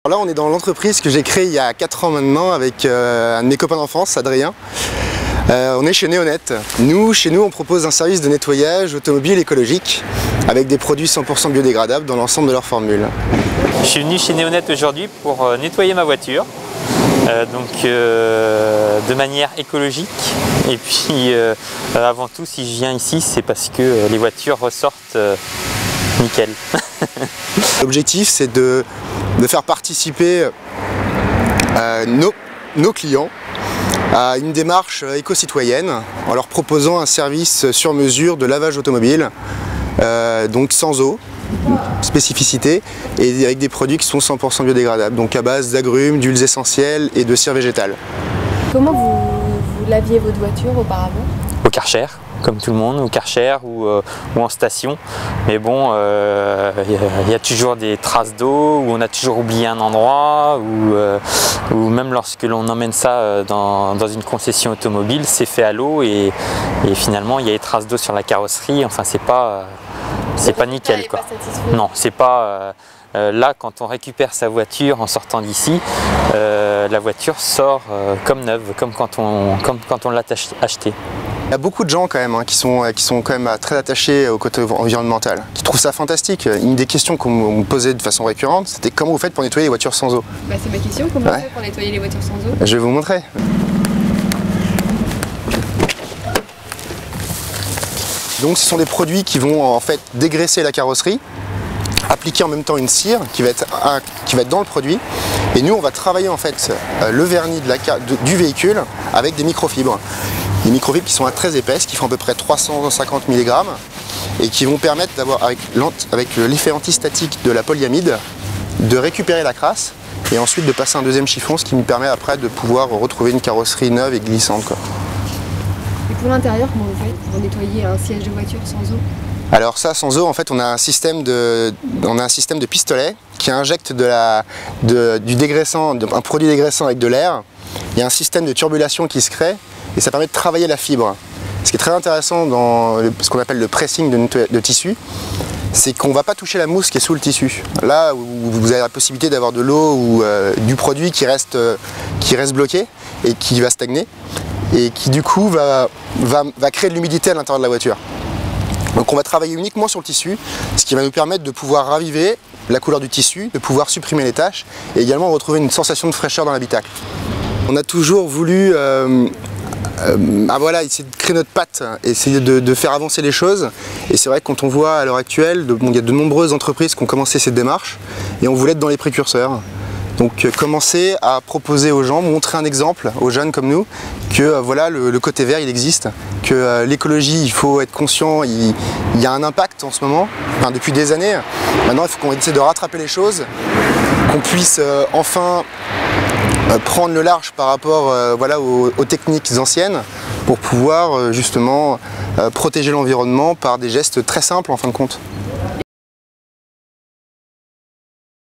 Là, on est dans l'entreprise que j'ai créée il y a 4 ans maintenant avec un de mes copains d'enfance, Adrien. On est chez Neonet. Chez nous, on propose un service de nettoyage automobile écologique avec des produits 100% biodégradables dans l'ensemble de leur formule. Je suis venu chez Neonet aujourd'hui pour nettoyer ma voiture, de manière écologique. Et puis, avant tout, si je viens ici, c'est parce que les voitures ressortent nickel. L'objectif, c'est de faire participer nos clients à une démarche éco-citoyenne en leur proposant un service sur mesure de lavage automobile, donc sans eau, spécificité, et avec des produits qui sont 100% biodégradables, donc à base d'agrumes, d'huiles essentielles et de cire végétale. Comment vous laviez votre voiture auparavant? Au Karcher, comme tout le monde, au Karcher ou en station. Mais bon, y a toujours des traces d'eau, ou on a toujours oublié un endroit, ou même lorsque l'on emmène ça dans une concession automobile, c'est fait à l'eau et finalement il y a des traces d'eau sur la carrosserie. Enfin, c'est pas nickel, quoi. Non, c'est pas... là, quand on récupère sa voiture en sortant d'ici, la voiture sort comme neuve, comme quand on l'a achetée. Il y a beaucoup de gens quand même qui sont quand même très attachés au côté environnemental, qui trouvent ça fantastique. Une des questions qu'on me posait de façon récurrente, c'était comment vous faites pour nettoyer les voitures sans eau? C'est ma question, comment on fait pour nettoyer les voitures sans eau? Je vais vous montrer. Donc ce sont des produits qui vont en fait dégraisser la carrosserie, appliquer en même temps une cire qui va être dans le produit, et nous on va travailler en fait le vernis du véhicule avec des microfibres. Des microfibres qui sont très épaisses, qui font à peu près 350 mg et qui vont permettre d'avoir, avec l'effet antistatique de la polyamide, de récupérer la crasse et ensuite de passer un deuxième chiffon, ce qui me permet après de pouvoir retrouver une carrosserie neuve et glissante, quoi. Et pour l'intérieur, comment vous faites pour nettoyer un siège de voiture sans eau? Alors ça, sans eau, en fait, on a un système de pistolet qui injecte du dégraissant, un produit dégraissant avec de l'air. Il y a un système de turbulation qui se crée et ça permet de travailler la fibre. Ce qui est très intéressant dans ce qu'on appelle le pressing de tissu, c'est qu'on ne va pas toucher la mousse qui est sous le tissu. Là où vous avez la possibilité d'avoir de l'eau ou du produit qui reste bloqué et qui va stagner et qui du coup va créer de l'humidité à l'intérieur de la voiture. Donc on va travailler uniquement sur le tissu, ce qui va nous permettre de pouvoir raviver la couleur du tissu, de pouvoir supprimer les taches et également retrouver une sensation de fraîcheur dans l'habitacle. On a toujours voulu essayer de créer notre patte, essayer de faire avancer les choses. Et c'est vrai que quand on voit à l'heure actuelle, il y a de nombreuses entreprises qui ont commencé cette démarche et on voulait être dans les précurseurs. Donc commencer à proposer aux gens, montrer un exemple aux jeunes comme nous, que voilà, le côté vert il existe, que l'écologie il faut être conscient, il y a un impact en ce moment, enfin, depuis des années. Maintenant il faut qu'on essaie de rattraper les choses, qu'on puisse enfin prendre le large par rapport aux techniques anciennes pour pouvoir justement protéger l'environnement par des gestes très simples en fin de compte.